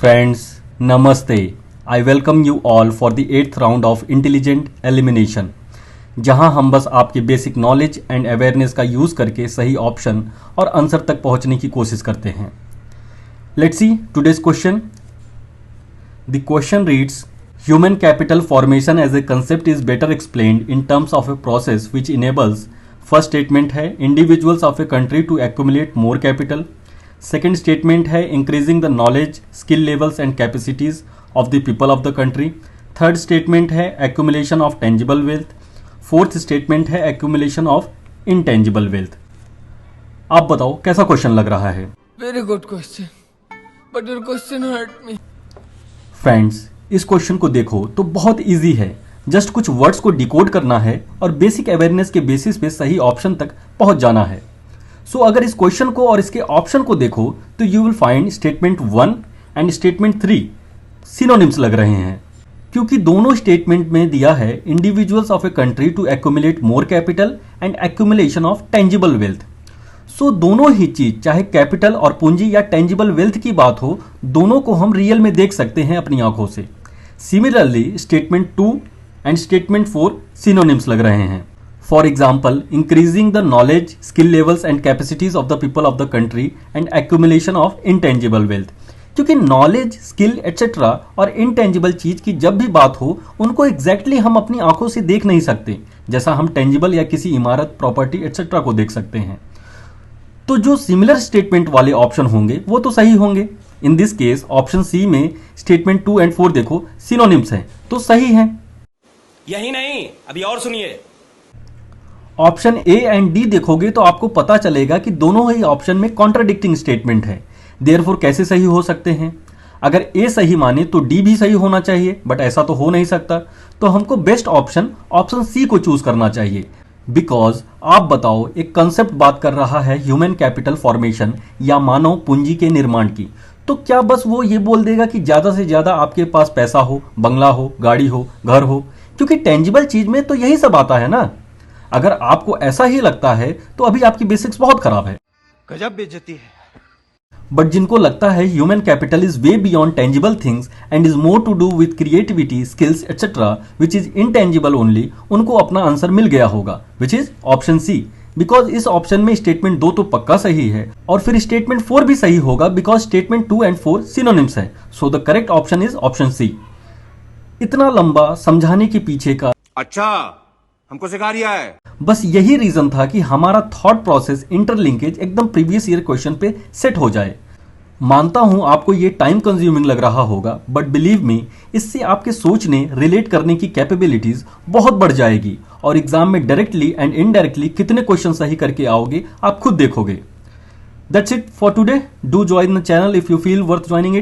Friends, Namaste. I welcome you all for the 8th round of Intelligent Elimination, जहां हम बस आपके basic knowledge and awareness का use करके सही ऑप्शन और आंसर तक पहुंचने की कोशिश करते हैं. Let's see today's question. The question reads, Human capital formation as a concept is better explained in terms of a process which enables, first statement है individuals of a country to accumulate more capital. Second statement है increasing the knowledge skill levels and capacities of the people of the country. Third statement है accumulation of tangible wealth. Fourth statement है accumulation of intangible wealth. आप बताओ कैसा question लग रहा है? Very good question, but your question hurt me. Friends, इस question को देखो तो बहुत इजी है. जस्ट कुछ वर्ड्स को डिकोड करना है और बेसिक अवेयरनेस के बेसिस पे सही ऑप्शन तक पहुंच जाना है. सो अगर इस क्वेश्चन को और इसके ऑप्शन को देखो तो you will find statement 1 and statement 3 synonyms लग रहे हैं, क्योंकि दोनों स्टेटमेंट में दिया है individuals of a country to accumulate more capital and accumulation of tangible wealth. So दोनों ही चीज, चाहे कैपिटल और पूंजी या टेंजिबल वेल्थ की बात हो, दोनों को हम रियल में देख सकते हैं अपनी आंखों से. Similarly statement 2 and statement 4 synonyms लग रहे हैं. For example, increasing the knowledge, skill levels and capacities of the people of the country and accumulation of intangible wealth. क्योंकि नॉलेज, स्किल एटसेट्रा और इनटेंजिबल चीज की जब भी बात हो, उनको एग्जैक्टली हम अपनी आंखों से देख नहीं सकते, जैसा हम टेंजिबल या किसी इमारत, प्रॉपर्टी एटसेट्रा को देख सकते हैं. तो जो सिमिलर स्टेटमेंट वाले ऑप्शन होंगे वो तो सही होंगे. In this case option C में स्टेटमेंट 2 एंड 4 देखो सिनोनिम्स हैं, तो सही हैं. यही नहीं, अभी और सुनिए. ऑप्शन ए एंड डी देखोगे तो आपको पता चलेगा कि दोनों ही ऑप्शन में कॉन्ट्राडिक्टिंग स्टेटमेंट है. देयरफॉर कैसे सही हो सकते हैं? अगर ए सही माने तो डी भी सही होना चाहिए, बट ऐसा तो हो नहीं सकता. तो हमको बेस्ट ऑप्शन सी को चूज करना चाहिए. बिकॉज आप बताओ, एक कंसेप्ट बात कर रहा है ह्यूमन कैपिटल फॉर्मेशन या मानव पूंजी के निर्माण की, तो क्या बस वो ये बोल देगा कि ज्यादा से ज्यादा आपके पास पैसा हो, बंगला हो, गाड़ी हो, घर हो? क्योंकि टेंजिबल चीज में तो यही सब आता है ना. अगर आपको ऐसा ही लगता है तो अभी आपकी बेसिक्स बहुत खराब है. गजब बेइज्जती है. बट जिनको लगता है human capital is way beyond tangible things and is more to do with creativity, skills etcetera which is intangible only, उनको अपना आंसर मिल गया होगा, which is option C. Because इस ऑप्शन में स्टेटमेंट 2 तो पक्का सही है और फिर स्टेटमेंट 4 भी सही होगा, बिकॉज स्टेटमेंट 2 एंड 4 सिनोनिम्स है. So the correct option is option C. इतना लंबा समझाने के पीछे का अच्छा, हमको सिखा रिया है. बस यही रीजन था कि हमारा थॉट प्रोसेस, इंटरलिंकेज एकदम प्रीवियस ईयर क्वेश्चन पे सेट हो जाए. मानता हूं आपको ये टाइम कंज्यूमिंग लग रहा होगा, बट बिलीव मी, इससे आपके सोचने, रिलेट करने की कैपेबिलिटीज बहुत बढ़ जाएगी और एग्जाम में डायरेक्टली एंड इनडायरेक्टली कितने क्वेश्चन सही करके आओगे आप खुद देखोगे. That's it for today. Do join the channel if you feel worth joining it.